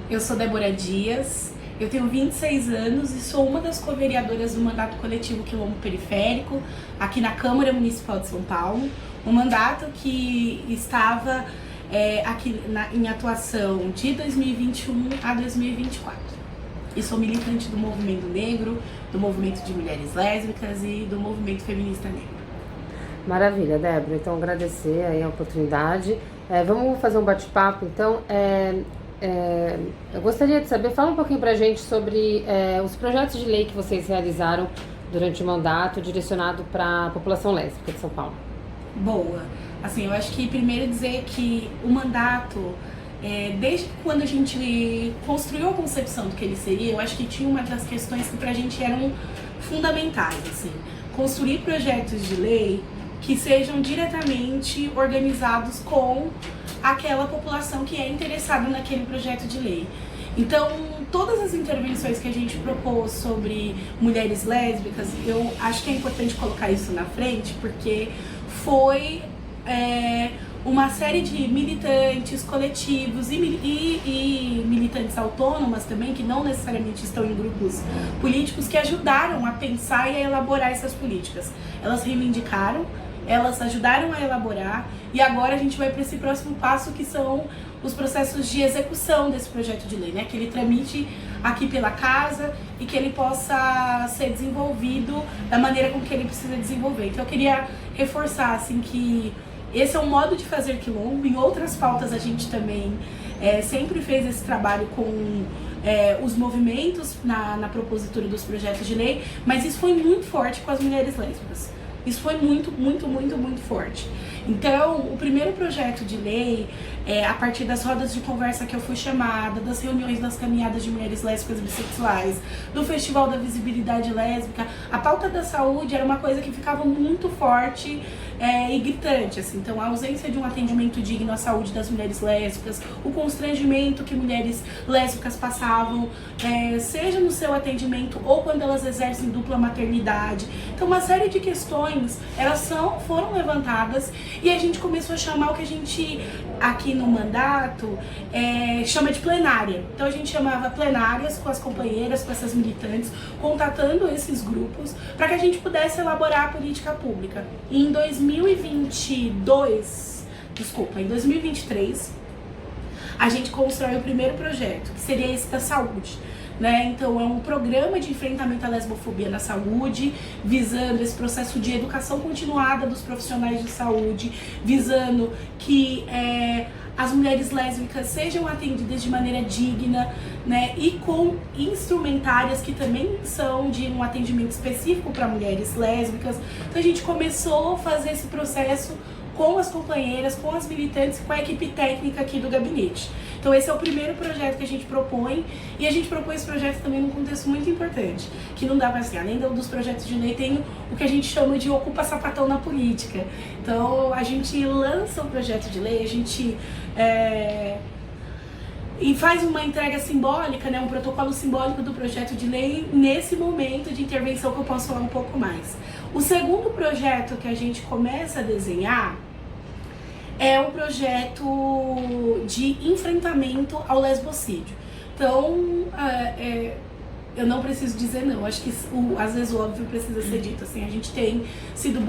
Eu sou Débora Dias, eu tenho 26 anos e sou uma das co-vereadoras do mandato coletivo Quilombo Periférico, aqui na Câmara Municipal de São Paulo. Um mandato que estava aqui em atuação de 2021 a 2024. E sou militante do movimento negro, do movimento de mulheres lésbicas e do movimento feminista negro. Maravilha, Débora. Então, agradecer aí a oportunidade. Vamos fazer um bate-papo, então. Eu gostaria de saber, fala um pouquinho pra gente sobre os projetos de lei que vocês realizaram durante o mandato direcionado para a população lésbica de São Paulo. Boa. Assim, eu acho que primeiro dizer que o mandato, desde quando a gente construiu a concepção do que ele seria, eu acho que tinha uma das questões que pra gente eram fundamentais, assim, construir projetos de lei que sejam diretamente organizados com aquela população que é interessada naquele projeto de lei. Então, todas as intervenções que a gente propôs sobre mulheres lésbicas, eu acho que é importante colocar isso na frente, porque foi uma série de militantes coletivos e militantes autônomas também, que não necessariamente estão em grupos políticos, que ajudaram a pensar e a elaborar essas políticas. Elas reivindicaram, elas ajudaram a elaborar, e agora a gente vai para esse próximo passo, que são os processos de execução desse projeto de lei, né? Que ele tramite aqui pela casa e que ele possa ser desenvolvido da maneira com que ele precisa desenvolver. Então eu queria reforçar assim, que esse é um modo de fazer quilombo. Em outras pautas a gente também sempre fez esse trabalho com os movimentos na propositura dos projetos de lei, mas isso foi muito forte com as mulheres lésbicas. Isso foi muito, muito, muito, muito forte. Então, o primeiro projeto de lei, a partir das rodas de conversa que eu fui chamada, das reuniões das caminhadas de mulheres lésbicas e bissexuais, do Festival da Visibilidade Lésbica, a pauta da saúde era uma coisa que ficava muito forte e gritante, assim. Então, a ausência de um atendimento digno à saúde das mulheres lésbicas, o constrangimento que mulheres lésbicas passavam, seja no seu atendimento ou quando elas exercem dupla maternidade. Então, uma série de questões, elas foram levantadas, e a gente começou a chamar o que a gente, aqui no mandato, chama de plenária. Então a gente chamava plenárias com as companheiras, com essas militantes, contatando esses grupos, para que a gente pudesse elaborar a política pública. E em 2023, a gente constrói o primeiro projeto, que seria esse da saúde. Então é um programa de enfrentamento à lesbofobia na saúde, visando esse processo de educação continuada dos profissionais de saúde, visando que as mulheres lésbicas sejam atendidas de maneira digna, e com instrumentárias que também são de um atendimento específico para mulheres lésbicas. Então a gente começou a fazer esse processo com as companheiras, com as militantes, com a equipe técnica aqui do gabinete. Então esse é o primeiro projeto que a gente propõe, e a gente propõe esse projeto também num contexto muito importante, que não dá para assim, além dos projetos de lei, tem o que a gente chama de ocupa sapatão na política. Então a gente lança o projeto de lei, a gente e faz uma entrega simbólica, um protocolo simbólico do projeto de lei nesse momento de intervenção, que eu posso falar um pouco mais. O segundo projeto que a gente começa a desenhar é um projeto de enfrentamento ao lesbocídio. Então, eu não preciso dizer não, acho que às vezes o óbvio precisa ser dito, assim, a gente tem sido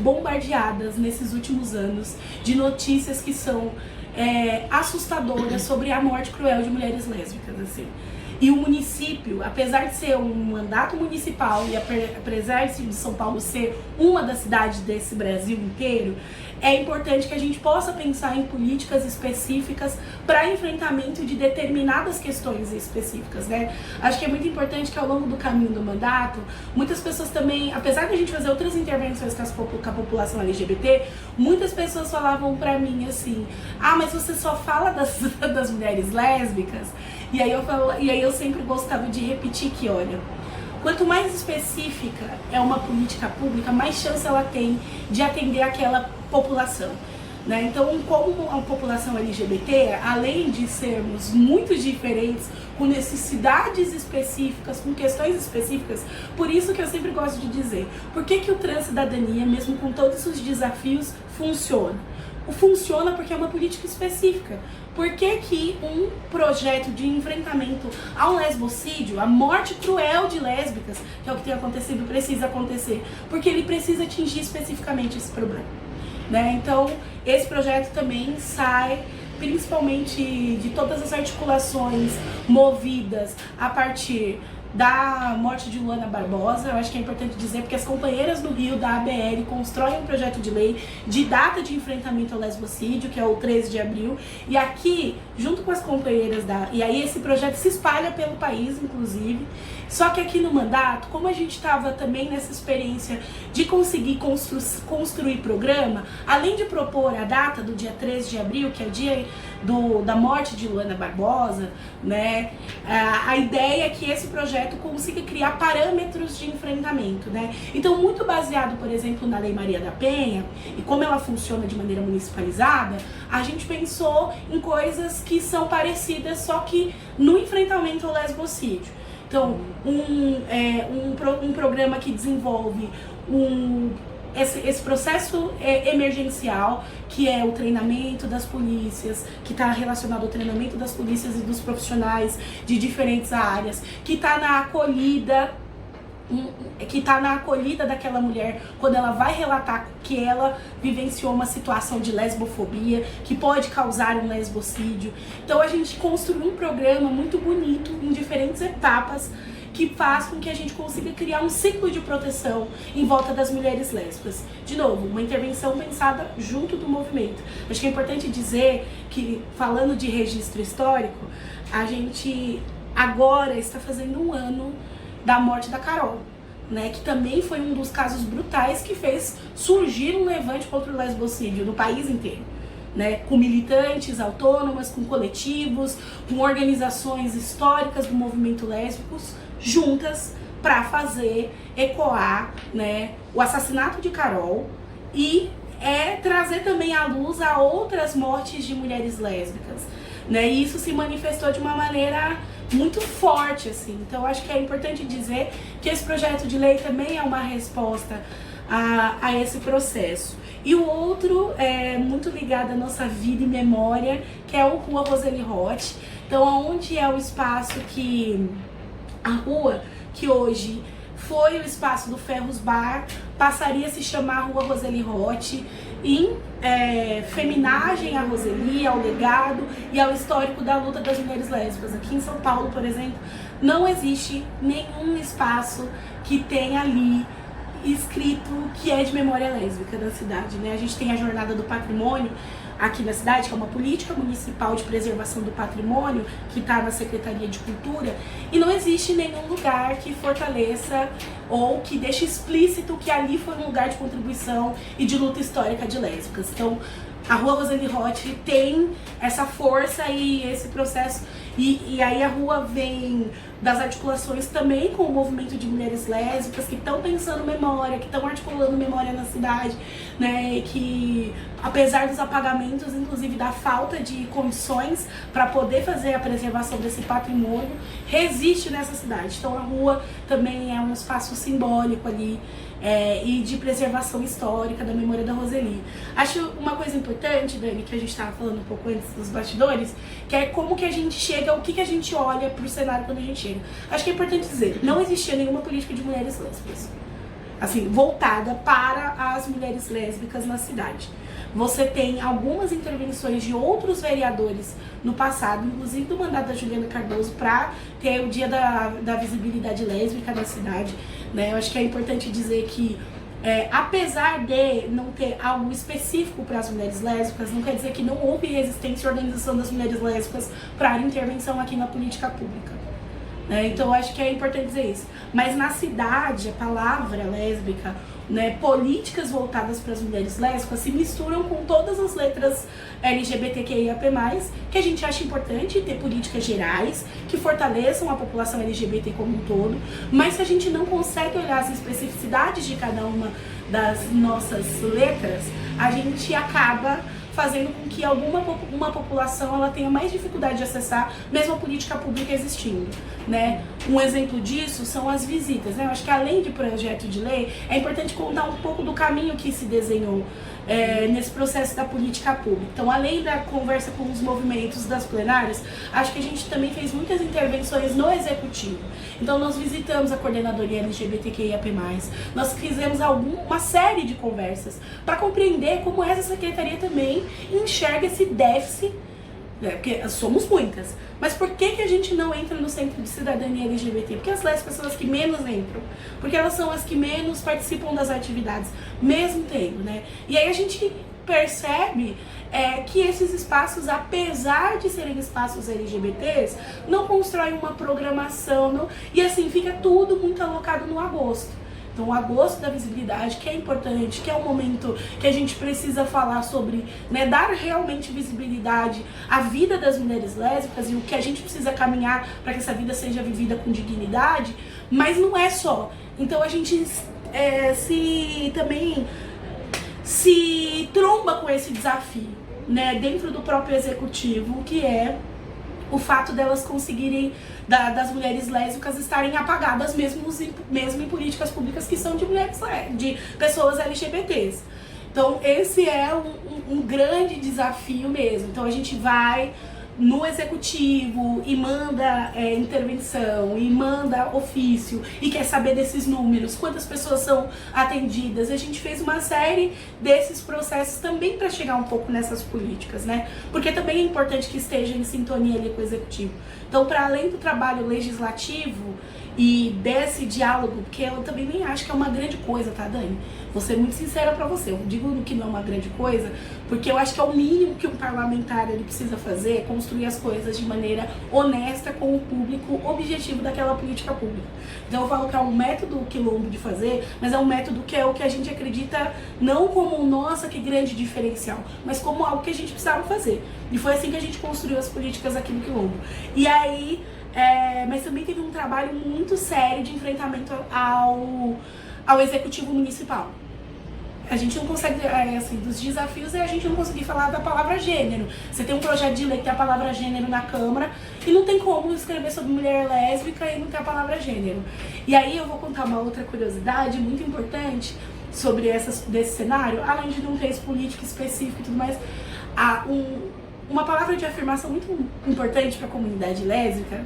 bombardeadas nesses últimos anos de notícias que são assustadoras sobre a morte cruel de mulheres lésbicas, assim. E o município, apesar de ser um mandato municipal e apesar de São Paulo ser uma das cidades desse Brasil inteiro, é importante que a gente possa pensar em políticas específicas para enfrentamento de determinadas questões específicas, Acho que é muito importante que ao longo do caminho do mandato, muitas pessoas também, apesar de a gente fazer outras intervenções com a população LGBT, muitas pessoas falavam para mim assim, mas você só fala das mulheres lésbicas? E aí eu sempre gostava de repetir que, olha, quanto mais específica é uma política pública, mais chance ela tem de atender aquela população. Então, como a população LGBT, além de sermos muito diferentes, com necessidades específicas, com questões específicas, por isso que eu sempre gosto de dizer, por que o Transcidadania, mesmo com todos os desafios, funciona? funciona porque é uma política específica. Por que um projeto de enfrentamento ao lesbocídio, a morte cruel de lésbicas, que é o que tem acontecido, precisa acontecer? Porque ele precisa atingir especificamente esse problema, né? Então, esse projeto também sai principalmente de todas as articulações movidas a partir da morte de Luana Barbosa. Eu acho que é importante dizer, porque as companheiras do Rio, da ABL, constroem um projeto de lei de data de enfrentamento ao lesbocídio, que é o 13 de abril, e aqui, junto com as companheiras e aí esse projeto se espalha pelo país, inclusive. Só que aqui no mandato, como a gente estava também nessa experiência de conseguir construir programa, além de propor a data do dia 13 de abril, que é o dia da morte de Luana Barbosa, né, a ideia é que esse projeto consiga criar parâmetros de enfrentamento, né? Então, muito baseado, por exemplo, na Lei Maria da Penha, e como ela funciona de maneira municipalizada, a gente pensou em coisas que são parecidas, só que no enfrentamento ao lesbocídio. Então, um programa que desenvolve esse processo emergencial, que é o treinamento das polícias, que está relacionado ao treinamento das polícias e dos profissionais de diferentes áreas, que está na acolhida daquela mulher quando ela vai relatar que ela vivenciou uma situação de lesbofobia que pode causar um lesbocídio. Então a gente construiu um programa muito bonito em diferentes etapas que faz com que a gente consiga criar um ciclo de proteção em volta das mulheres lésbicas. De novo, uma intervenção pensada junto do movimento. Acho que é importante dizer que, falando de registro histórico, a gente agora está fazendo um ano da morte da Carol, né, que também foi um dos casos brutais que fez surgir um levante contra o lesbocídio no país inteiro, né, com militantes autônomas, com coletivos, com organizações históricas do movimento lésbico juntas para fazer ecoar, né, o assassinato de Carol e trazer também à luz a outras mortes de mulheres lésbicas, né, e isso se manifestou de uma maneira muito forte, assim. Então acho que é importante dizer que esse projeto de lei também é uma resposta a esse processo. E o outro é muito ligado à nossa vida e memória, que é o Rua Roseli Roth. Então, onde é o espaço que a rua que hoje foi o espaço do Ferros Bar passaria a se chamar Rua Roseli Roth, em feminagem à Roseli, ao legado e ao histórico da luta das mulheres lésbicas. Aqui em São Paulo, por exemplo, não existe nenhum espaço que tenha ali escrito que é de memória lésbica da cidade, né? A gente tem a Jornada do Patrimônio aqui na cidade, que é uma política municipal de preservação do patrimônio, que está na Secretaria de Cultura, e não existe nenhum lugar que fortaleça ou que deixe explícito que ali foi um lugar de contribuição e de luta histórica de lésbicas. Então, a Rua Roseli Roth tem essa força e esse processo, e aí a rua vem das articulações também com o movimento de mulheres lésbicas que estão pensando memória, que estão articulando memória na cidade, né, que apesar dos apagamentos, inclusive da falta de condições para poder fazer a preservação desse patrimônio, resiste nessa cidade. Então a rua também é um espaço simbólico ali, e de preservação histórica da memória da Roseli. Acho uma coisa importante, Dani, que a gente estava falando um pouco antes dos bastidores, que é como que a gente chega, o que a gente olha para o cenário quando a gente chega. Acho que é importante dizer, não existia nenhuma política de mulheres lésbicas, assim, voltada para as mulheres lésbicas na cidade. Você tem algumas intervenções de outros vereadores no passado, inclusive do mandato da Juliana Cardoso, para ter o dia da visibilidade lésbica na cidade, né? Eu acho que é importante dizer que, apesar de não ter algo específico para as mulheres lésbicas, não quer dizer que não houve resistência e organização das mulheres lésbicas para a intervenção aqui na política pública, né? Então eu acho que é importante dizer isso. Mas na cidade, a palavra lésbica, né, políticas voltadas para as mulheres lésbicas se misturam com todas as letras LGBTQIAP+, que a gente acha importante ter políticas gerais que fortaleçam a população LGBT como um todo, mas se a gente não consegue olhar as especificidades de cada uma das nossas letras, a gente acaba fazendo com que uma população ela tenha mais dificuldade de acessar mesmo a política pública existindo, né? Um exemplo disso são as visitas, né? Eu acho que além de projeto de lei, é importante contar um pouco do caminho que se desenhou nesse processo da política pública. Então, além da conversa com os movimentos das plenárias, acho que a gente também fez muitas intervenções no executivo. Então, nós visitamos a coordenadoria LGBTQIAP+, nós fizemos uma série de conversas para compreender como essa secretaria também enxerga esse déficit, porque somos muitas, mas por que a gente não entra no Centro de Cidadania LGBT? Porque as lésbicas são as que menos entram, porque elas são as que menos participam das atividades, mesmo tendo, né? E aí a gente percebe que esses espaços, apesar de serem espaços LGBTs, não constroem uma programação, e assim, fica tudo muito alocado no agosto. Então, o agosto da visibilidade, que é importante, que é um momento que a gente precisa falar sobre, né, dar realmente visibilidade à vida das mulheres lésbicas e o que a gente precisa caminhar para que essa vida seja vivida com dignidade, mas não é só. Então, a gente também se tromba com esse desafio, né, dentro do próprio executivo, que é o fato delas conseguirem, das mulheres lésbicas estarem apagadas mesmo em políticas públicas que são de mulheres, de pessoas LGBTs. Então esse é um grande desafio mesmo. Então a gente vai no executivo e manda intervenção, e manda ofício, e quer saber desses números, quantas pessoas são atendidas. A gente fez uma série desses processos também para chegar um pouco nessas políticas, né? Porque também é importante que esteja em sintonia ali com o executivo. Então, para além do trabalho legislativo e desse diálogo, porque eu também nem acho que é uma grande coisa, tá, Dani? Vou ser muito sincera pra você, eu digo que não é uma grande coisa, porque eu acho que é o mínimo que um parlamentar ele precisa fazer, é construir as coisas de maneira honesta com o público objetivo daquela política pública. Então eu falo que é um método quilombo de fazer, mas é um método que é o que a gente acredita não como, nossa, que grande diferencial, mas como algo que a gente precisava fazer. E foi assim que a gente construiu as políticas aqui no Quilombo. E aí, mas também teve um trabalho muito sério de enfrentamento ao executivo municipal. A gente não consegue, assim, dos desafios a gente não conseguir falar da palavra gênero. Você tem um projeto de lei que tem a palavra gênero na Câmara e não tem como escrever sobre mulher lésbica e não ter a palavra gênero. E aí eu vou contar uma outra curiosidade muito importante sobre desse cenário, além de não ter esse político específico e tudo mais, uma palavra de afirmação muito importante para a comunidade lésbica,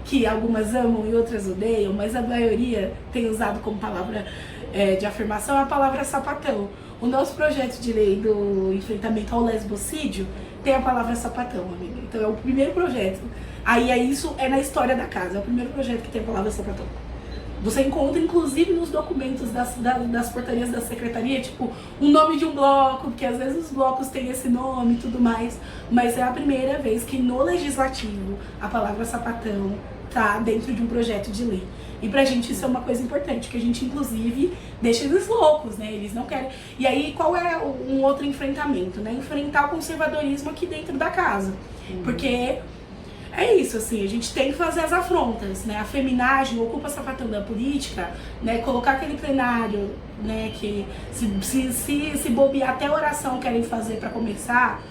que algumas amam e outras odeiam, mas a maioria tem usado como palavra de afirmação, é a palavra sapatão. O nosso projeto de lei do enfrentamento ao lesbocídio tem a palavra sapatão, amiga. Então é o primeiro projeto. Aí isso é na história da casa, é o primeiro projeto que tem a palavra sapatão. Você encontra, inclusive, nos documentos das portarias da secretaria, tipo, um nome de um bloco, porque às vezes os blocos têm esse nome e tudo mais, mas é a primeira vez que no legislativo a palavra sapatão tá dentro de um projeto de lei. E pra gente isso é uma coisa importante, que a gente, inclusive, deixa eles loucos, né? Eles não querem... E aí, qual é um outro enfrentamento, né? Enfrentar o conservadorismo aqui dentro da casa. Porque... é isso, assim, a gente tem que fazer as afrontas, né? A feminagem ocupa sapatão da política, né? Colocar aquele plenário, né? Que se bobear até oração querem fazer para começar,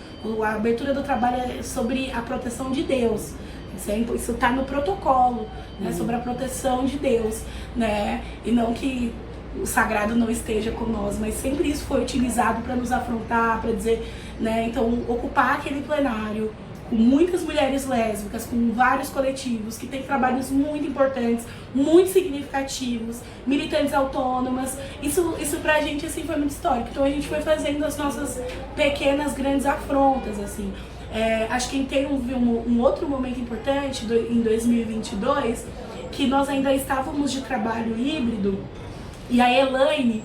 a abertura do trabalho é sobre a proteção de Deus. Isso está no protocolo, né? Sobre a proteção de Deus, né? E não que o sagrado não esteja com nós, mas sempre isso foi utilizado para nos afrontar, para dizer, né? Então, ocupar aquele plenário com muitas mulheres lésbicas, com vários coletivos que têm trabalhos muito importantes, muito significativos, militantes autônomas, isso pra gente assim foi muito histórico. Então a gente foi fazendo as nossas pequenas, grandes afrontas, assim. Acho que tem um outro momento importante em 2022, que nós ainda estávamos de trabalho híbrido, e a Elaine,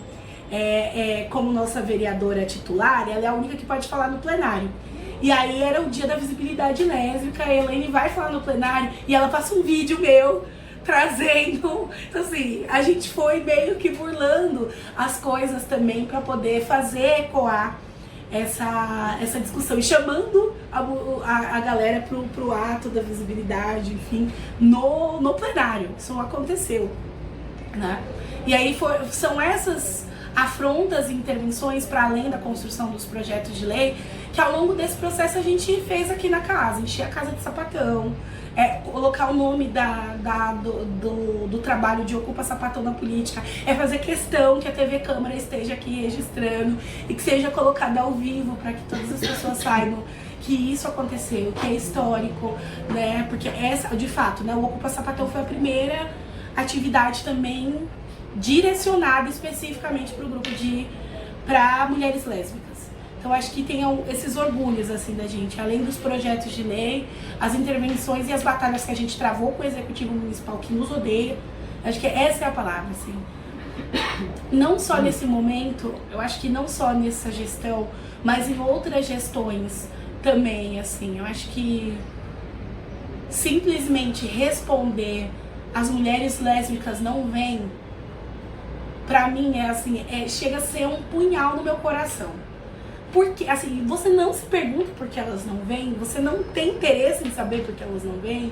como nossa vereadora titular, ela é a única que pode falar no plenário. E aí era o dia da visibilidade lésbica, a Elaine vai falar no plenário e ela passa um vídeo meu trazendo. Então assim, a gente foi meio que burlando as coisas também para poder fazer ecoar essa discussão e chamando a galera pro ato da visibilidade, enfim, no plenário. Isso aconteceu, né? E aí são essas afrontas e intervenções para além da construção dos projetos de lei que ao longo desse processo a gente fez aqui na casa, encher a casa de sapatão, colocar o nome do trabalho de Ocupa Sapatão na política, é fazer questão que a TV Câmara esteja aqui registrando e que seja colocada ao vivo para que todas as pessoas saibam que isso aconteceu, que é histórico, né? Porque essa, de fato, né, o Ocupa Sapatão foi a primeira atividade também direcionada especificamente para o grupo para mulheres lésbicas. Então acho que tem esses orgulhos assim da gente, além dos projetos de lei, as intervenções e as batalhas que a gente travou com o Executivo Municipal que nos odeia. Acho que essa é a palavra, assim. Não só nesse momento, eu acho que não só nessa gestão, mas em outras gestões também, assim. Eu acho que simplesmente responder as mulheres lésbicas não vêm, pra mim é assim, chega a ser um punhal no meu coração. Porque, assim, você não se pergunta por que elas não vêm, você não tem interesse em saber por que elas não vêm,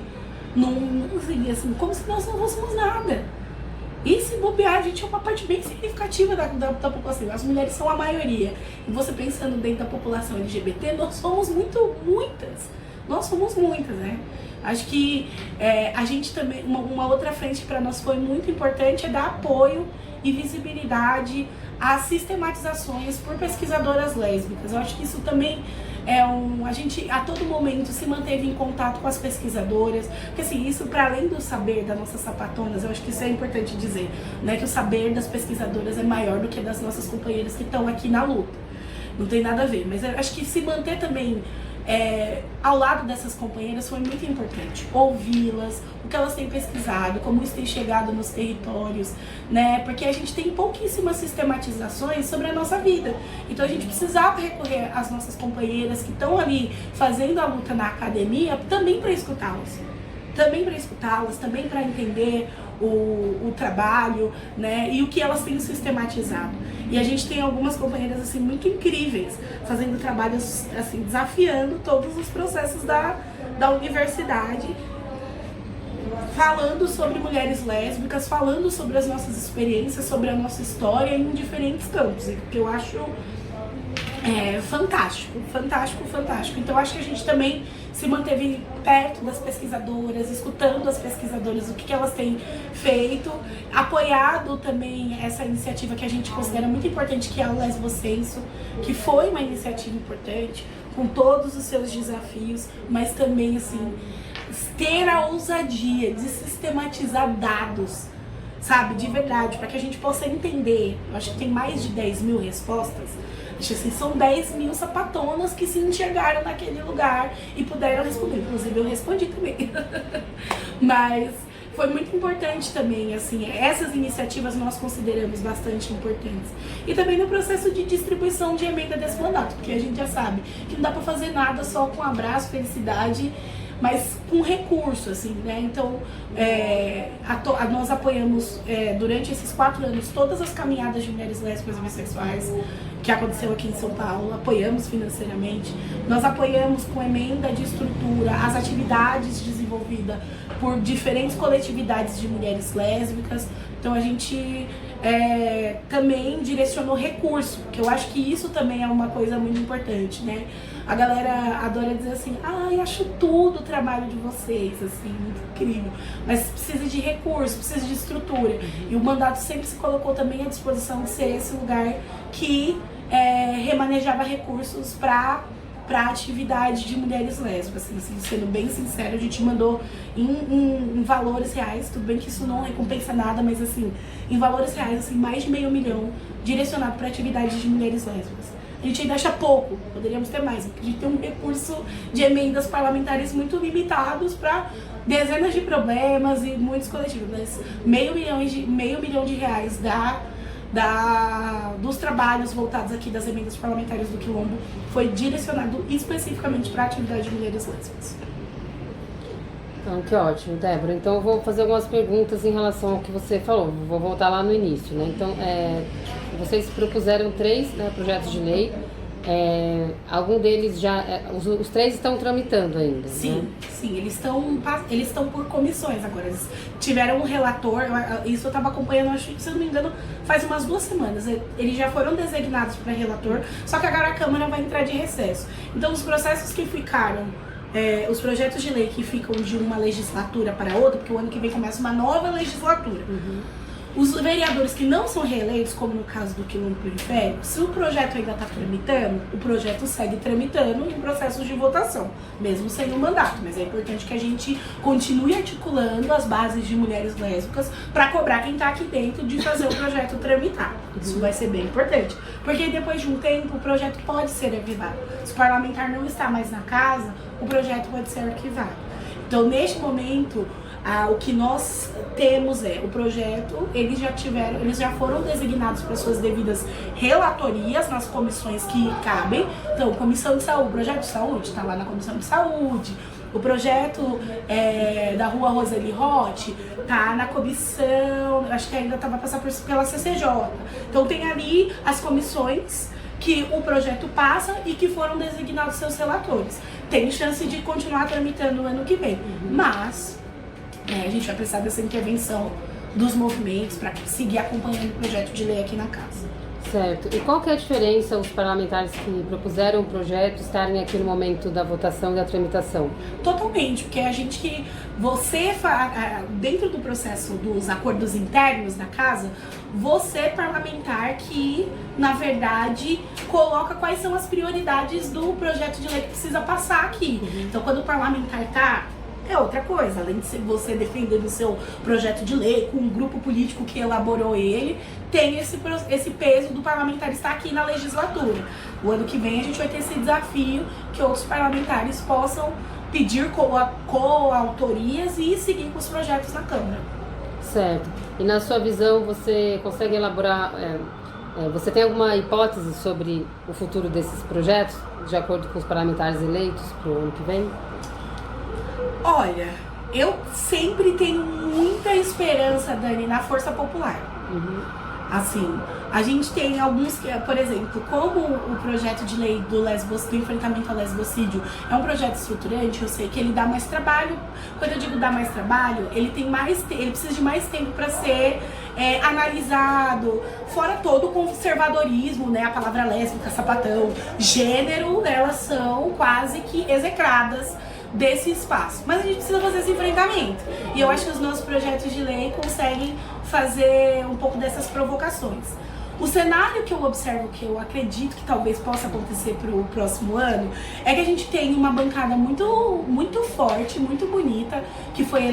assim, como se nós não fôssemos nada. E se bobear, a gente é uma parte bem significativa da população. As mulheres são a maioria. E você pensando dentro da população LGBT, nós somos muitas. Nós somos muitas, né? Acho que a gente também, uma outra frente que para nós foi muito importante é dar apoio e visibilidade às sistematizações por pesquisadoras lésbicas. Eu acho que isso também a gente a todo momento se manteve em contato com as pesquisadoras, porque assim, isso para além do saber das nossas sapatonas, eu acho que isso é importante dizer, né, que o saber das pesquisadoras é maior do que das nossas companheiras que estão aqui na luta. Não tem nada a ver, mas eu acho que se manter também ao lado dessas companheiras foi muito importante, ouvi-las, o que elas têm pesquisado, como isso tem chegado nos territórios, né? Porque a gente tem pouquíssimas sistematizações sobre a nossa vida, então a gente precisava recorrer às nossas companheiras que estão ali fazendo a luta na academia também para escutá-las, também para entender o trabalho, né, e o que elas têm sistematizado. E a gente tem algumas companheiras assim muito incríveis, fazendo trabalhos assim, desafiando todos os processos da universidade, falando sobre mulheres lésbicas, falando sobre as nossas experiências, sobre a nossa história em diferentes campos, que eu acho fantástico. Então eu acho que a gente também se manteve perto das pesquisadoras, escutando as pesquisadoras, o que elas têm feito, apoiado também essa iniciativa que a gente considera muito importante, que é o Lesbocenso, que foi uma iniciativa importante, com todos os seus desafios, mas também assim, ter a ousadia de sistematizar dados, sabe, de verdade, para que a gente possa entender. Eu acho que tem mais de 10 mil respostas. Assim, são 10 mil sapatonas que se enxergaram naquele lugar e puderam responder. Inclusive eu respondi também. Mas foi muito importante também, assim, essas iniciativas nós consideramos bastante importantes. E também no processo de distribuição de emenda desse mandato, porque a gente já sabe que não dá para fazer nada só com abraço, felicidade, mas com recurso, assim, né? Então, nós apoiamos durante esses 4 anos todas as caminhadas de mulheres lésbicas e bissexuais que aconteceu aqui em São Paulo, apoiamos financeiramente, nós apoiamos com emenda de estrutura as atividades desenvolvidas por diferentes coletividades de mulheres lésbicas. Então a gente também direcionou recurso, que eu acho que isso também é uma coisa muito importante, né? A galera adora dizer assim, eu acho tudo o trabalho de vocês, assim, muito incrível, mas precisa de recurso, precisa de estrutura. E o mandato sempre se colocou também à disposição de ser esse lugar que remanejava recursos para atividade de mulheres lésbicas, assim, sendo bem sincero, a gente mandou em valores reais, tudo bem que isso não recompensa nada, mas assim, em valores reais, assim, mais de R$500 mil direcionado para atividades de mulheres lésbicas. A gente ainda acha pouco, poderíamos ter mais, porque a gente tem um recurso de emendas parlamentares muito limitados para dezenas de problemas e muitos coletivos, mas R$500 mil dos trabalhos voltados aqui das emendas parlamentares do Quilombo foi direcionado especificamente para a atividade de mulheres lésbicas. Então, que ótimo, Débora. Então eu vou fazer algumas perguntas em relação ao que você falou, vou voltar lá no início, né? Então, vocês propuseram 3 projetos de lei, algum deles já, os 3 estão tramitando ainda, sim, né? Sim, eles estão por comissões agora, eles tiveram um relator, isso eu estava acompanhando, acho que, se eu não me engano, faz umas 2 semanas, eles já foram designados para relator, só que agora a Câmara vai entrar de recesso. Então os processos que ficaram os projetos de lei que ficam de uma legislatura para outra, porque o ano que vem começa uma nova legislatura. Os vereadores que não são reeleitos, como no caso do Quilombo Periférico, se o projeto ainda está tramitando, o projeto segue tramitando em processos de votação, mesmo sem um mandato. Mas é importante que a gente continue articulando as bases de mulheres lésbicas para cobrar quem está aqui dentro de fazer o projeto tramitar. Isso vai ser bem importante, porque depois de um tempo o projeto pode ser arquivado. Se o parlamentar não está mais na casa, o projeto pode ser arquivado. Então, neste momento, o que nós temos o projeto, eles já foram designados para suas devidas relatorias nas comissões que cabem. Então, comissão de saúde, projeto de saúde está lá na comissão de saúde. O projeto da rua Roseli Roth está na comissão, acho que ainda vai passar pela CCJ. Então, tem ali as comissões que o projeto passa e que foram designados seus relatores. Tem chance de continuar tramitando no ano que vem, mas a gente vai precisar dessa intervenção dos movimentos para seguir acompanhando o projeto de lei aqui na casa. Certo. E qual que é a diferença os parlamentares que propuseram o projeto estarem aqui no momento da votação e da tramitação? Totalmente, porque dentro do processo dos acordos internos da casa, você é parlamentar que, na verdade, coloca quais são as prioridades do projeto de lei que precisa passar aqui. Então, quando o parlamentar é outra coisa, além de você defender o seu projeto de lei com um grupo político que elaborou ele, tem esse peso do parlamentar estar aqui na legislatura. O ano que vem a gente vai ter esse desafio que outros parlamentares possam pedir coautorias e seguir com os projetos na Câmara. Certo. E na sua visão, você consegue elaborar, você tem alguma hipótese sobre o futuro desses projetos, de acordo com os parlamentares eleitos para o ano que vem? Olha, eu sempre tenho muita esperança, Dani, na força popular. Assim, a gente tem alguns, por exemplo, como o projeto de lei do enfrentamento ao lesbocídio é um projeto estruturante, eu sei que ele dá mais trabalho. Quando eu digo dá mais trabalho, ele precisa de mais tempo para ser analisado, fora todo o conservadorismo, né? A palavra lésbica, sapatão, gênero, elas são quase que execradas desse espaço. Mas a gente precisa fazer esse enfrentamento. E eu acho que os nossos projetos de lei conseguem fazer um pouco dessas provocações. O cenário que eu observo, que eu acredito que talvez possa acontecer para o próximo ano, é que a gente tem uma bancada muito, muito forte, muito bonita, que foi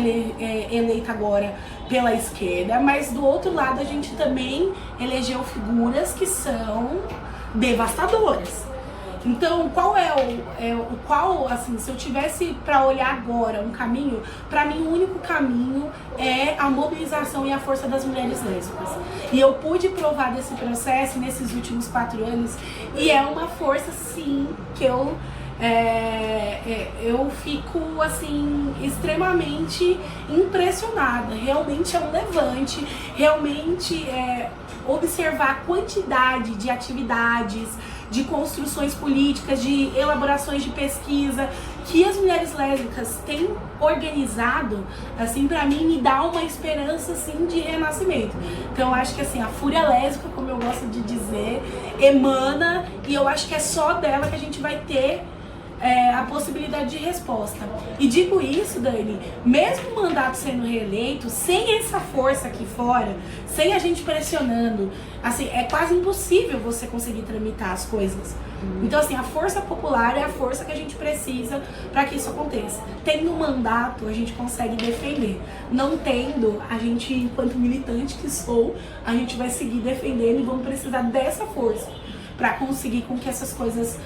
eleita agora pela esquerda, mas do outro lado a gente também elegeu figuras que são devastadoras. Então, assim, se eu tivesse para olhar agora um caminho, para mim o único caminho é a mobilização e a força das mulheres lésbicas. E eu pude provar desse processo nesses últimos 4 anos, e é uma força, sim, que eu fico, assim, extremamente impressionada. Realmente é um levante, realmente observar a quantidade de atividades, de construções políticas, de elaborações de pesquisa que as mulheres lésbicas têm organizado, assim, pra mim me dá uma esperança, assim, de renascimento. Então eu acho que, assim, a fúria lésbica, como eu gosto de dizer, emana, e eu acho que é só dela que a gente vai ter a possibilidade de resposta. E digo isso, Dani, mesmo o mandato sendo reeleito, sem essa força aqui fora, sem a gente pressionando, assim, é quase impossível você conseguir tramitar as coisas. Então, assim, a força popular é a força que a gente precisa para que isso aconteça. Tendo um mandato, a gente consegue defender. Não tendo, a gente, enquanto militante que sou, a gente vai seguir defendendo e vamos precisar dessa força para conseguir com que essas coisas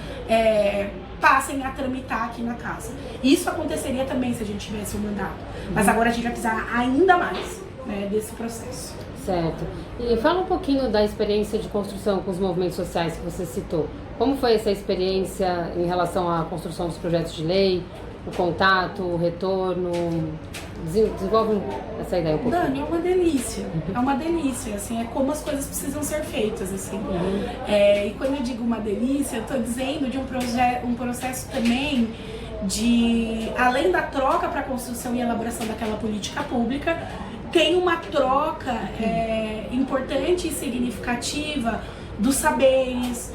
passem a tramitar aqui na casa. Isso aconteceria também se a gente tivesse um mandato. Mas agora a gente vai precisar ainda mais, né, desse processo. Certo. E fala um pouquinho da experiência de construção com os movimentos sociais que você citou. Como foi essa experiência em relação à construção dos projetos de lei, o contato, o retorno? Desenvolve essa ideia um pouco. Dani, é uma delícia. É uma delícia, assim, é como as coisas precisam ser feitas, assim. E quando eu digo uma delícia, eu estou dizendo de um processo também de, além da troca para a construção e elaboração daquela política pública, tem uma troca importante e significativa dos saberes,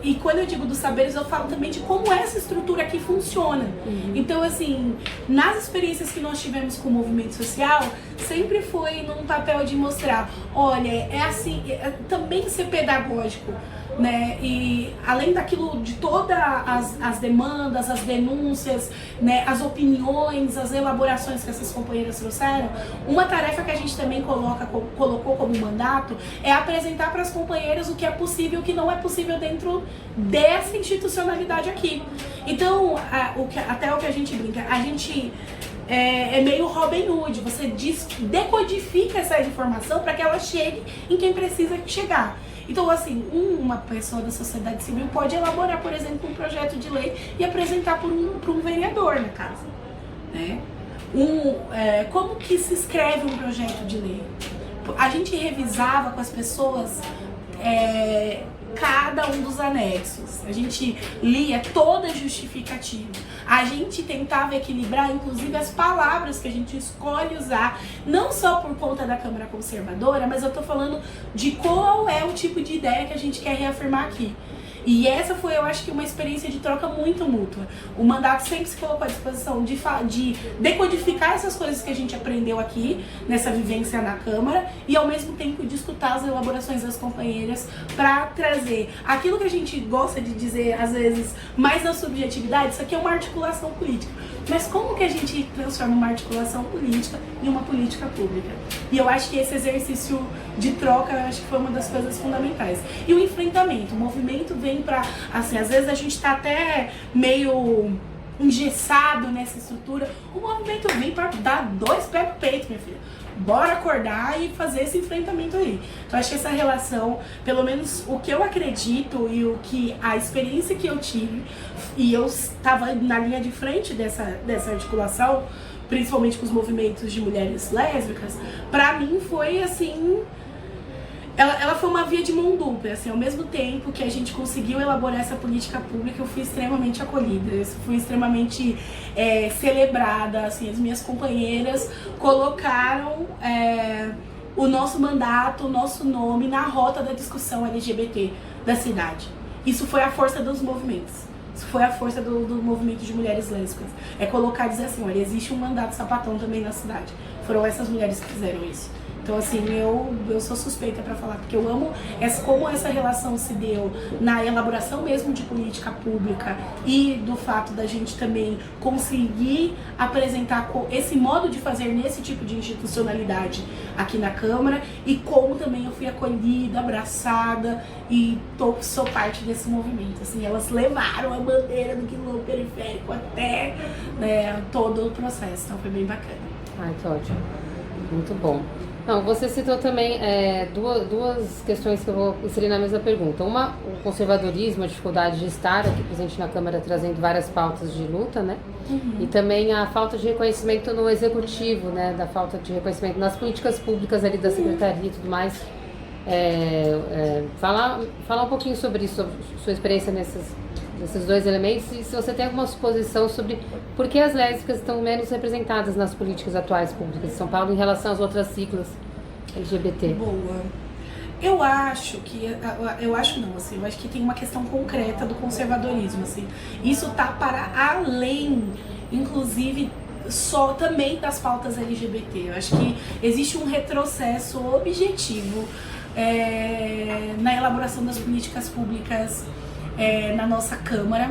E quando eu digo dos saberes, eu falo também de como essa estrutura aqui funciona. Então, assim, nas experiências que nós tivemos com o movimento social, sempre foi num papel de mostrar, olha, é assim, também ser pedagógico, né? E além daquilo, de todas as demandas, as denúncias, né, as opiniões, as elaborações que essas companheiras trouxeram, uma tarefa que a gente também colocou como mandato é apresentar para as companheiras o que é possível e o que não é possível dentro dessa institucionalidade aqui. Então, até o que a gente brinca, a gente é meio Robin Hood, você decodifica essa informação para que ela chegue em quem precisa chegar. Então, assim, uma pessoa da sociedade civil pode elaborar, por exemplo, um projeto de lei e apresentar para um vereador na casa, né? Como que se escreve um projeto de lei? A gente revisava com as pessoas cada um dos anexos, a gente lia toda a justificativa, a gente tentava equilibrar inclusive as palavras que a gente escolhe usar, não só por conta da Câmara Conservadora, mas eu tô falando de qual é o tipo de ideia que a gente quer reafirmar aqui. E essa foi, eu acho que, uma experiência de troca muito mútua. O mandato sempre se colocou à disposição de decodificar essas coisas que a gente aprendeu aqui, nessa vivência na Câmara, e ao mesmo tempo de escutar as elaborações das companheiras para trazer aquilo que a gente gosta de dizer, às vezes, mais na subjetividade. Isso aqui é uma articulação política. Mas como que a gente transforma uma articulação política em uma política pública? E eu acho que esse exercício de troca, eu acho que foi uma das coisas fundamentais. E o enfrentamento, o movimento vem pra, assim, às vezes a gente tá até meio engessado nessa estrutura, o movimento vem para dar 2 pés no peito, minha filha. Bora acordar e fazer esse enfrentamento aí. Então, acho que essa relação, pelo menos o que eu acredito e a experiência que eu tive, e eu estava na linha de frente dessa articulação, principalmente com os movimentos de mulheres lésbicas, pra mim foi assim... Ela foi uma via de mão dupla, assim, ao mesmo tempo que a gente conseguiu elaborar essa política pública, eu fui extremamente acolhida, eu fui extremamente celebrada, assim, as minhas companheiras colocaram o nosso mandato, o nosso nome na rota da discussão LGBT da cidade. Isso foi a força dos movimentos. Isso foi a força do movimento de mulheres lésbicas. É colocar e dizer assim, olha, existe um mandato sapatão também na cidade. Foram essas mulheres que fizeram isso. Então, assim, eu sou suspeita para falar, porque eu amo como essa relação se deu na elaboração mesmo de política pública e do fato da gente também conseguir apresentar esse modo de fazer nesse tipo de institucionalidade aqui na Câmara, e como também eu fui acolhida, abraçada e sou parte desse movimento. Assim, elas levaram a bandeira do quilombo periférico até, né, todo o processo, então foi bem bacana. Ai, que ótimo. Muito bom. Não, você citou também duas questões que eu vou inserir na mesma pergunta. Uma, o conservadorismo, a dificuldade de estar aqui presente na Câmara trazendo várias pautas de luta, né? E também a falta de reconhecimento no executivo, né? Da falta de reconhecimento nas políticas públicas ali da secretaria e tudo mais. Falar um pouquinho sobre isso, sobre sua experiência nesses 2 elementos, e se você tem alguma suposição sobre por que as lésbicas estão menos representadas nas políticas atuais públicas de São Paulo em relação às outras siglas LGBT. Boa. Eu acho que tem uma questão concreta do conservadorismo, assim. Isso tá para além, inclusive, só também das pautas LGBT. Eu acho que existe um retrocesso objetivo na elaboração das políticas públicas na nossa Câmara.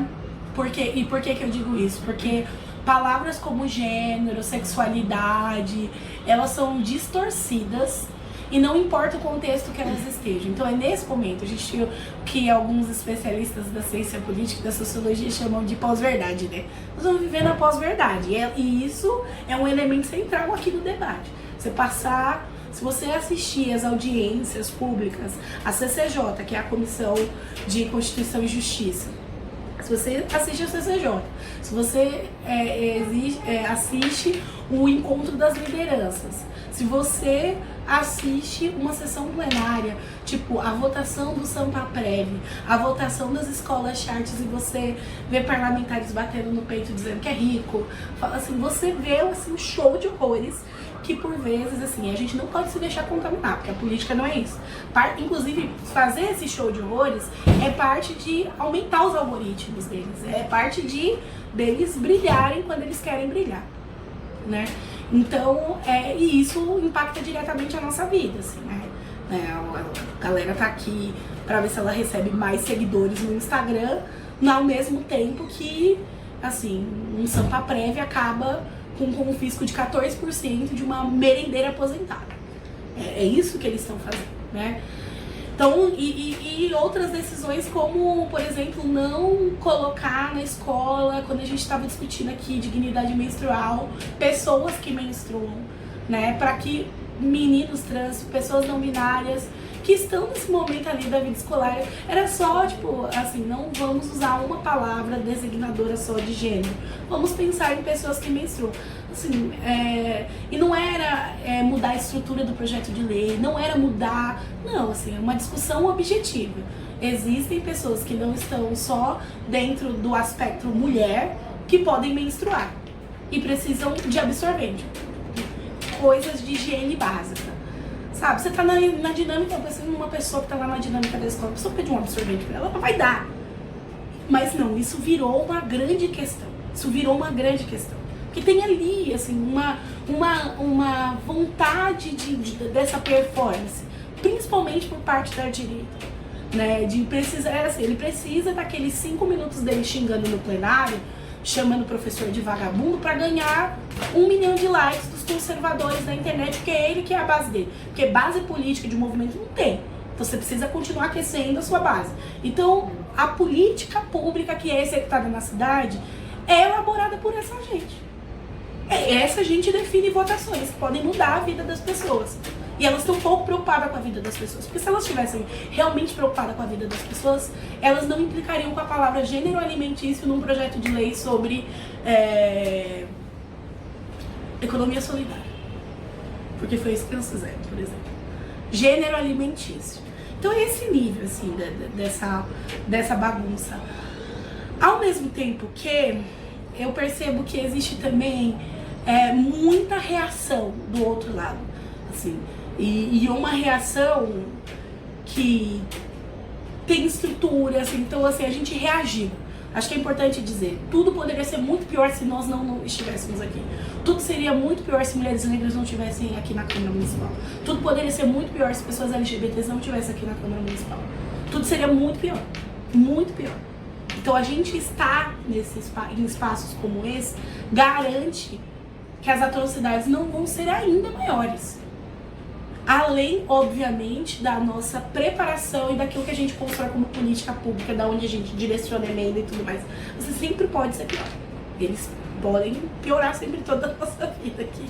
Por que eu digo isso? Porque palavras como gênero, sexualidade, elas são distorcidas e não importa o contexto que elas estejam. Então é nesse momento, a gente viu que alguns especialistas da ciência política e da sociologia chamam de pós-verdade, né? Nós vamos viver na pós-verdade, e isso é um elemento central aqui do debate. Se você assistir às audiências públicas, a CCJ, que é a Comissão de Constituição e Justiça, se você assiste a CCJ, se você assiste o encontro das lideranças, se você assiste uma sessão plenária, Tipo, a votação do Sampaprev, a votação das escolas charters, e você vê parlamentares batendo no peito dizendo que é rico. Assim, você vê assim, um show de horrores que por vezes assim, a gente não pode se deixar contaminar, porque a política não é isso. Inclusive, fazer esse show de horrores é parte de aumentar os algoritmos deles, é parte de deles brilharem quando eles querem brilhar, né? Então, e isso impacta diretamente a nossa vida, assim, né? A galera tá aqui pra ver se ela recebe mais seguidores no Instagram, ao mesmo tempo que, assim, um Sampaprev acaba com um confisco de 14% de uma merendeira aposentada. É isso que eles estão fazendo, né? Então, e outras decisões como, por exemplo, não colocar na escola, quando a gente estava discutindo aqui dignidade menstrual, pessoas que menstruam, né? Para que meninos trans, pessoas não binárias, que estão nesse momento ali da vida escolar, era só, tipo, assim, não vamos usar uma palavra designadora só de gênero. Vamos pensar em pessoas que menstruam. Assim, e não era mudar a estrutura do projeto de lei, não era mudar, não, assim, é uma discussão objetiva. Existem pessoas que não estão só dentro do aspecto mulher que podem menstruar e precisam de absorvente, coisas de higiene básica, sabe? Você tá na dinâmica, pensando numa pessoa que tá lá na dinâmica da escola, a pessoa pede um absorvente pra ela, não vai dar. Mas não, isso virou uma grande questão, porque tem ali, assim, uma vontade dessa performance, principalmente por parte da direita, né, de precisar, assim, ele precisa daqueles 5 minutos dele xingando no plenário, chamando o professor de vagabundo para ganhar 1 milhão de likes dos conservadores da internet, porque é ele que é a base dele, porque base política de movimento não tem, então você precisa continuar aquecendo a sua base. Então, a política pública que é executada na cidade é elaborada por essa gente. Essa gente define votações que podem mudar a vida das pessoas. E elas estão pouco preocupadas com a vida das pessoas. Porque se elas estivessem realmente preocupadas com a vida das pessoas, elas não implicariam com a palavra gênero alimentício num projeto de lei sobre economia solidária. Porque foi isso que eles fizeram, por exemplo. Gênero alimentício. Então é esse nível, assim, dessa bagunça. Ao mesmo tempo que eu percebo que existe também muita reação do outro lado, assim, e uma reação que tem estrutura, assim, então assim, a gente reagiu. Acho que é importante dizer, tudo poderia ser muito pior se nós não estivéssemos aqui. Tudo seria muito pior se mulheres negras não estivessem aqui na Câmara Municipal. Tudo poderia ser muito pior se pessoas LGBTs não estivessem aqui na Câmara Municipal. Tudo seria muito pior, muito pior. Então a gente estar em espaços como esse garante que as atrocidades não vão ser ainda maiores. Além, obviamente, da nossa preparação e daquilo que a gente constrói como política pública, da onde a gente direciona a emenda e tudo mais. Você sempre pode ser pior. Eles podem piorar sempre toda a nossa vida aqui.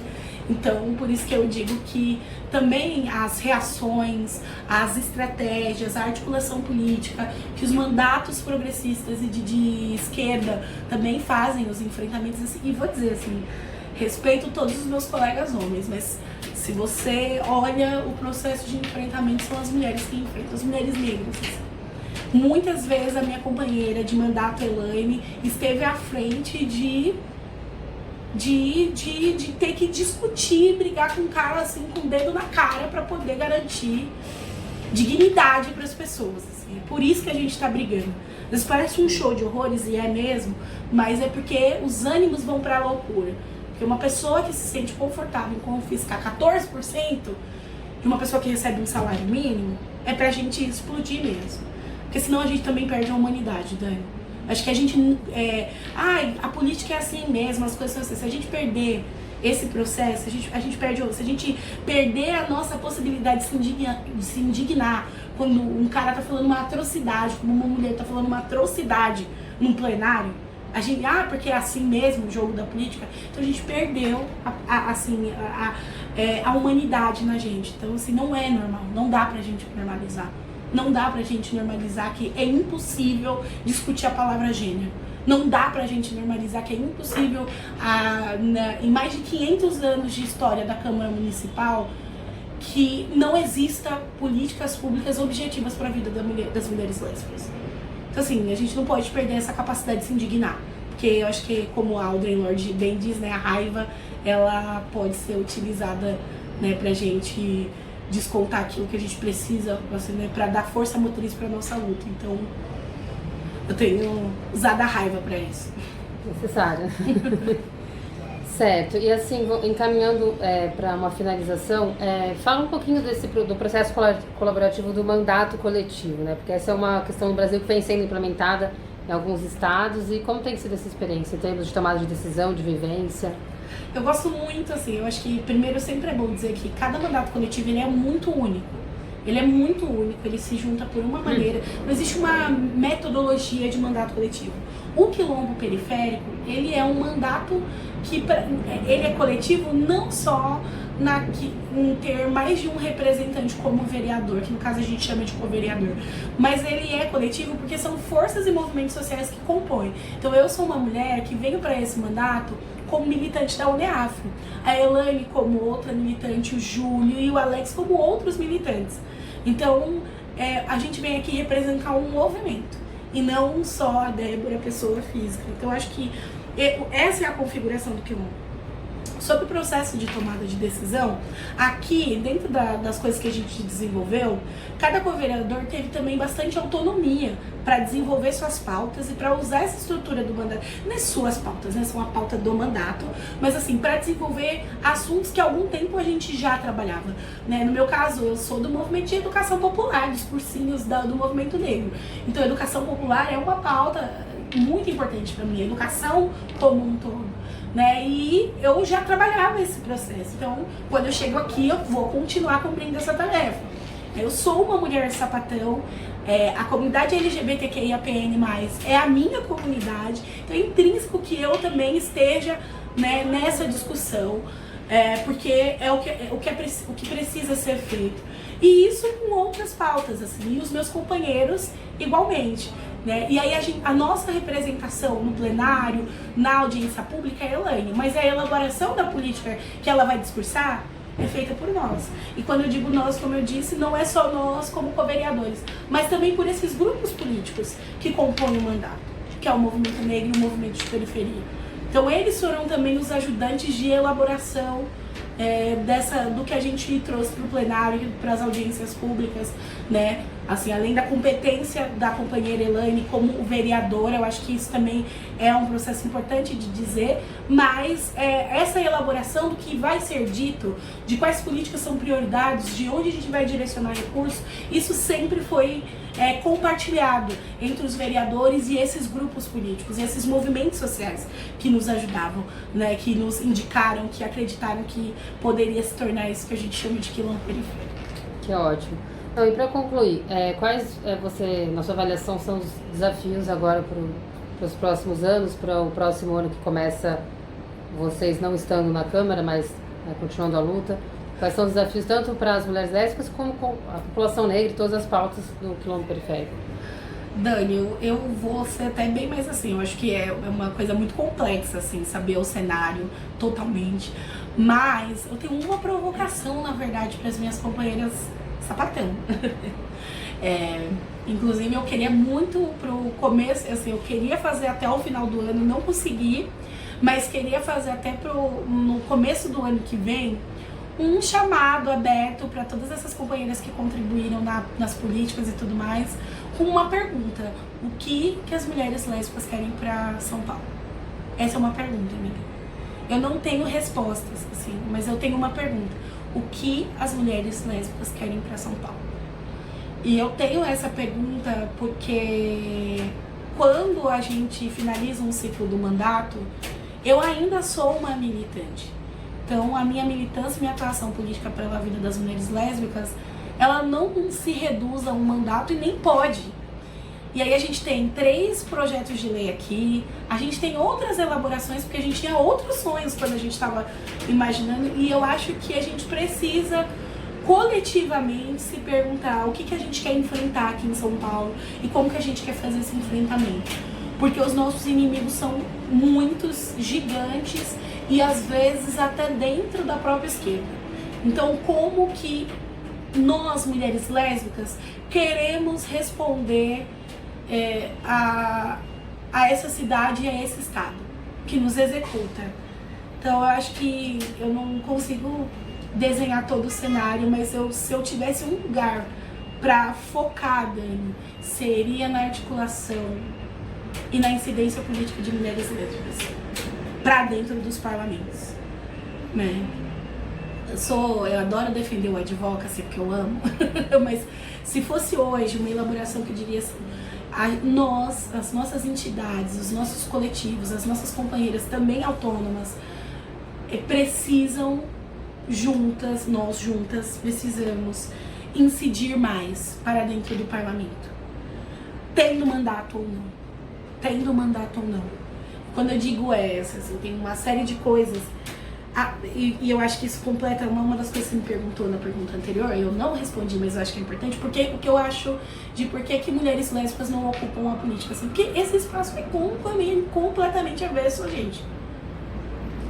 Então, por isso que eu digo que também as reações, as estratégias, a articulação política, que os mandatos progressistas e de esquerda também fazem os enfrentamentos. Assim, e vou dizer assim, respeito todos os meus colegas homens, mas se você olha o processo de enfrentamento, são as mulheres que enfrentam, as mulheres negras. Muitas vezes a minha companheira de mandato, Elaine, esteve à frente de ter que discutir, brigar com o cara assim, com o dedo na cara para poder garantir dignidade para as pessoas. Assim. É por isso que a gente está brigando. Isso parece um show de horrores, e é mesmo, mas é porque os ânimos vão para a loucura. Porque uma pessoa que se sente confortável em confiscar 14% de uma pessoa que recebe um salário mínimo, é pra gente explodir mesmo. Porque senão a gente também perde a humanidade, Dani. Acho que a gente... a política é assim mesmo, as coisas são assim. Se a gente perder esse processo, a gente perde... Se a gente perder a nossa possibilidade de se indignar quando um cara tá falando uma atrocidade, como uma mulher tá falando uma atrocidade num plenário, a gente, porque é assim mesmo o jogo da política, então a gente perdeu a humanidade na gente. Então, assim, não é normal, não dá pra gente normalizar. Não dá pra gente normalizar que é impossível discutir a palavra gênero. Não dá pra gente normalizar que é impossível, em mais de 500 anos de história da Câmara Municipal, que não exista políticas públicas objetivas para a vida das mulheres lésbicas. Então assim, a gente não pode perder essa capacidade de se indignar, porque eu acho que, como a Audre Lorde bem diz, né, a raiva, ela pode ser utilizada, né, pra gente descontar aquilo que a gente precisa, assim, né, pra dar força motriz pra nossa luta. Então, eu tenho usado a raiva pra isso. Necessária. Certo, e assim, encaminhando para uma finalização, fala um pouquinho do processo colaborativo do mandato coletivo, né? Porque essa é uma questão no Brasil que vem sendo implementada em alguns estados, e como tem sido essa experiência em termos de tomada de decisão, de vivência? Eu gosto muito, assim, eu acho que primeiro sempre é bom dizer que cada mandato coletivo ele é muito único. Ele é muito único, ele se junta por uma maneira. Não existe uma metodologia de mandato coletivo. O Quilombo Periférico, ele é um mandato que ele é coletivo não só em ter mais de um representante como vereador, que no caso a gente chama de co-vereador, mas ele é coletivo porque são forças e movimentos sociais que compõem. Então eu sou uma mulher que venho para esse mandato como militante da UNEAFRO, a Elaine como outra militante, o Júlio e o Alex como outros militantes. Então a gente vem aqui representar um movimento e não só a Débora, pessoa física. Então acho que essa é a configuração do Quilombo. Sobre o processo de tomada de decisão, aqui, dentro das coisas que a gente desenvolveu, cada co-vereador teve também bastante autonomia para desenvolver suas pautas e para usar essa estrutura do mandato. Não é suas pautas, né? São a pauta do mandato, mas assim, para desenvolver assuntos que há algum tempo a gente já trabalhava, né? No meu caso, eu sou do movimento de educação popular, dos cursinhos do movimento negro. Então, a educação popular é uma pauta muito importante para mim, a educação como um todo. Né? E eu já trabalhava esse processo, então quando eu chego aqui eu vou continuar cumprindo essa tarefa. Eu sou uma mulher sapatão, a comunidade LGBTQIAPN+, é a minha comunidade, então é intrínseco que eu também esteja, né, nessa discussão, porque é o que precisa ser feito. E isso com outras pautas, assim, e os meus companheiros igualmente. Né? E aí a nossa representação no plenário, na audiência pública é a Elaine, mas a elaboração da política que ela vai discursar é feita por nós. E quando eu digo nós, como eu disse, não é só nós como co-vereadores, mas também por esses grupos políticos que compõem o mandato, que é o movimento negro e o movimento de periferia. Então eles foram também os ajudantes de elaboração do que a gente trouxe para o plenário, para as audiências públicas, né? Assim, além da competência da companheira Elaine como vereadora, eu acho que isso também é um processo importante de dizer, mas essa elaboração do que vai ser dito, de quais políticas são prioridades, de onde a gente vai direcionar recursos, isso sempre foi compartilhado entre os vereadores e esses grupos políticos, esses movimentos sociais que nos ajudavam, né, que nos indicaram, que acreditaram que poderia se tornar isso que a gente chama de quilombo periférico. Que ótimo. Então, e para concluir, quais na sua avaliação, são os desafios agora para os próximos anos, para o próximo ano que começa, vocês não estando na Câmara, mas continuando a luta? Quais são os desafios tanto para as mulheres lésbicas como com a população negra e todas as pautas do quilombo periférico? Dani, eu vou ser até bem mais assim, eu acho que é uma coisa muito complexa, assim, saber o cenário totalmente, mas eu tenho uma provocação, na verdade, para as minhas companheiras sapatão. Inclusive, eu queria muito pro começo, assim, eu queria fazer até o final do ano, não consegui, mas queria fazer até no começo do ano que vem, um chamado aberto para todas essas companheiras que contribuíram nas políticas e tudo mais, com uma pergunta: o que as mulheres lésbicas querem para São Paulo? Essa é uma pergunta, amiga. Eu não tenho respostas, assim, mas eu tenho uma pergunta: o que as mulheres lésbicas querem para São Paulo? E eu tenho essa pergunta porque quando a gente finaliza um ciclo do mandato, eu ainda sou uma militante. Então, a minha militância, minha atuação política pela vida das mulheres lésbicas, ela não se reduz a um mandato e nem pode. E aí a gente tem 3 projetos de lei aqui, a gente tem outras elaborações, porque a gente tinha outros sonhos quando a gente estava imaginando, e eu acho que a gente precisa coletivamente se perguntar o que a gente quer enfrentar aqui em São Paulo e como que a gente quer fazer esse enfrentamento. Porque os nossos inimigos são muitos, gigantes, e às vezes até dentro da própria esquerda. Então, como que nós, mulheres lésbicas, queremos responder a essa cidade e a esse Estado que nos executa? Então, eu acho que eu não consigo desenhar todo o cenário, mas se eu tivesse um lugar para focar, Dani, seria na articulação e na incidência política de mulheres lésbicas para dentro dos parlamentos, né? Eu adoro defender o advocacy, porque eu amo, mas se fosse hoje uma elaboração que eu diria assim, as nossas entidades, os nossos coletivos, as nossas companheiras também autônomas precisam nós juntas precisamos incidir mais para dentro do parlamento, tendo mandato ou não. Quando eu digo assim, tem uma série de coisas, e eu acho que isso completa uma das coisas que você me perguntou na pergunta anterior, eu não respondi, mas eu acho que é importante, porque o que eu acho de por que mulheres lésbicas não ocupam a política, assim, porque esse espaço é completamente avesso a gente.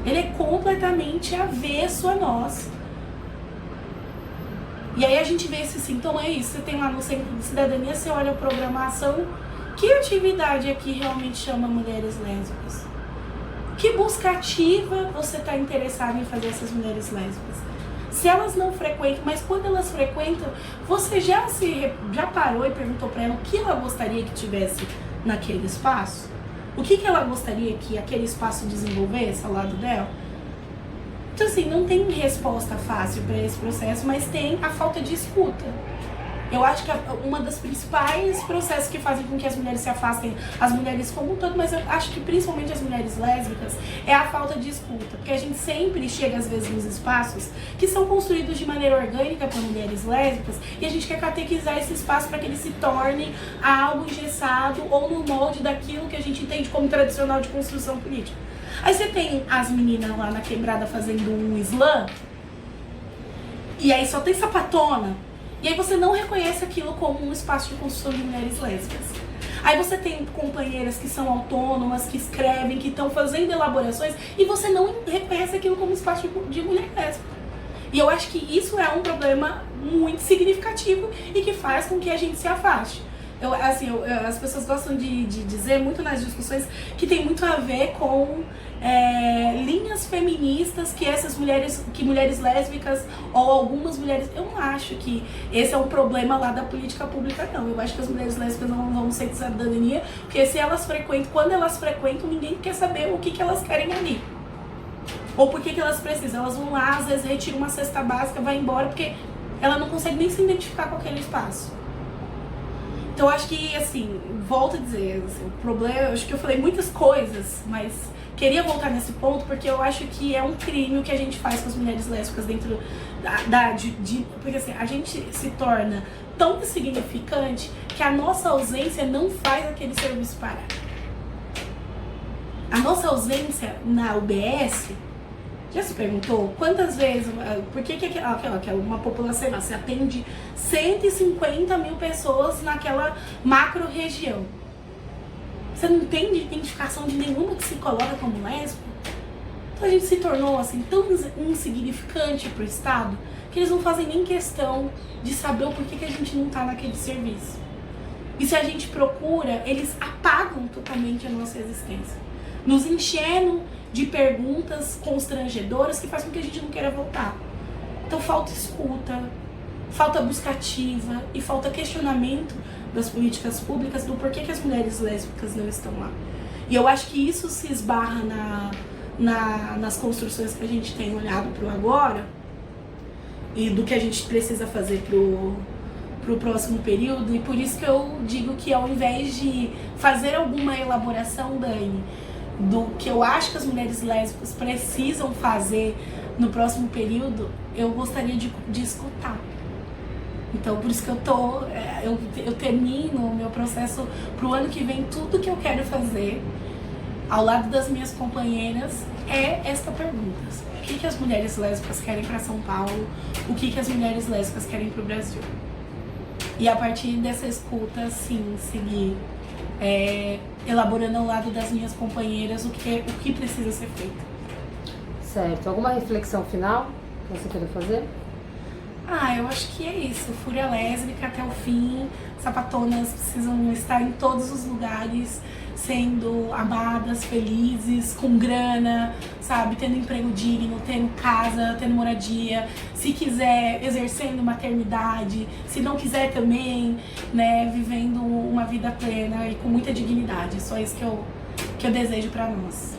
Ele é completamente avesso a nós. E aí a gente vê esse sintoma, é isso, você tem lá no Centro de Cidadania, você olha a programação, que atividade aqui realmente chama mulheres lésbicas? Que busca ativa você está interessado em fazer essas mulheres lésbicas? Se elas não frequentam, mas quando elas frequentam, você já parou e perguntou para ela o que ela gostaria que tivesse naquele espaço? O que ela gostaria que aquele espaço desenvolvesse ao lado dela? Então, assim, não tem resposta fácil para esse processo, mas tem a falta de escuta. Eu acho que uma das principais processos que fazem com que as mulheres se afastem, as mulheres como um todo, mas eu acho que principalmente as mulheres lésbicas, é a falta de escuta. Porque a gente sempre chega, às vezes, nos espaços que são construídos de maneira orgânica por mulheres lésbicas e a gente quer catequizar esse espaço para que ele se torne algo engessado ou no molde daquilo que a gente entende como tradicional de construção política. Aí você tem as meninas lá na quebrada fazendo um slam, e aí só tem sapatona. E aí você não reconhece aquilo como um espaço de construção de mulheres lésbicas. Aí você tem companheiras que são autônomas, que escrevem, que estão fazendo elaborações, e você não reconhece aquilo como espaço de mulher lésbica. E eu acho que isso é um problema muito significativo e que faz com que a gente se afaste. As pessoas gostam de dizer muito nas discussões que tem muito a ver com linhas feministas que mulheres lésbicas ou algumas mulheres... Eu não acho que esse é um problema lá da política pública, não. Eu acho que as mulheres lésbicas não vão ser de cidadania, porque quando elas frequentam, ninguém quer saber o que elas querem ali. Ou por que elas precisam. Elas vão lá, às vezes retiram uma cesta básica, vai embora, porque ela não consegue nem se identificar com aquele espaço. Então, eu acho que, assim, volto a dizer, assim, o problema, eu acho que eu falei muitas coisas, mas queria voltar nesse ponto porque eu acho que é um crime o que a gente faz com as mulheres lésbicas dentro porque, assim, a gente se torna tão insignificante que a nossa ausência não faz aquele serviço parar. A nossa ausência na UBS, já se perguntou quantas vezes, por que uma população, você atende 150 mil pessoas naquela macro região? Você não tem identificação de nenhuma que se coloca como lésbica? Então a gente se tornou assim tão insignificante para o Estado que eles não fazem nem questão de saber o porquê que a gente não está naquele serviço. E se a gente procura, eles apagam totalmente a nossa existência, nos enchendo de perguntas constrangedoras que fazem com que a gente não queira voltar. Então falta escuta, falta busca ativa e falta questionamento das políticas públicas do porquê que as mulheres lésbicas não estão lá. E eu acho que isso se esbarra nas construções que a gente tem olhado para o agora e do que a gente precisa fazer para o próximo período. E por isso que eu digo que ao invés de fazer alguma elaboração, Dani, do que eu acho que as mulheres lésbicas precisam fazer no próximo período, eu gostaria de escutar. Então, por isso que eu termino o meu processo pro ano que vem. Tudo que eu quero fazer ao lado das minhas companheiras é esta pergunta: o que as mulheres lésbicas querem para São Paulo? O que as mulheres lésbicas querem pro Brasil? E a partir dessa escuta, sim, seguir elaborando ao lado das minhas companheiras o que precisa ser feito. Certo. Alguma reflexão final? que você queira fazer? Eu acho que é isso, fúria lésbica até o fim, sapatonas precisam estar em todos os lugares, sendo amadas, felizes, com grana, sabe, tendo emprego digno, tendo casa, tendo moradia, se quiser, exercendo maternidade, se não quiser também, né, vivendo uma vida plena e com muita dignidade, só isso que eu desejo pra nós.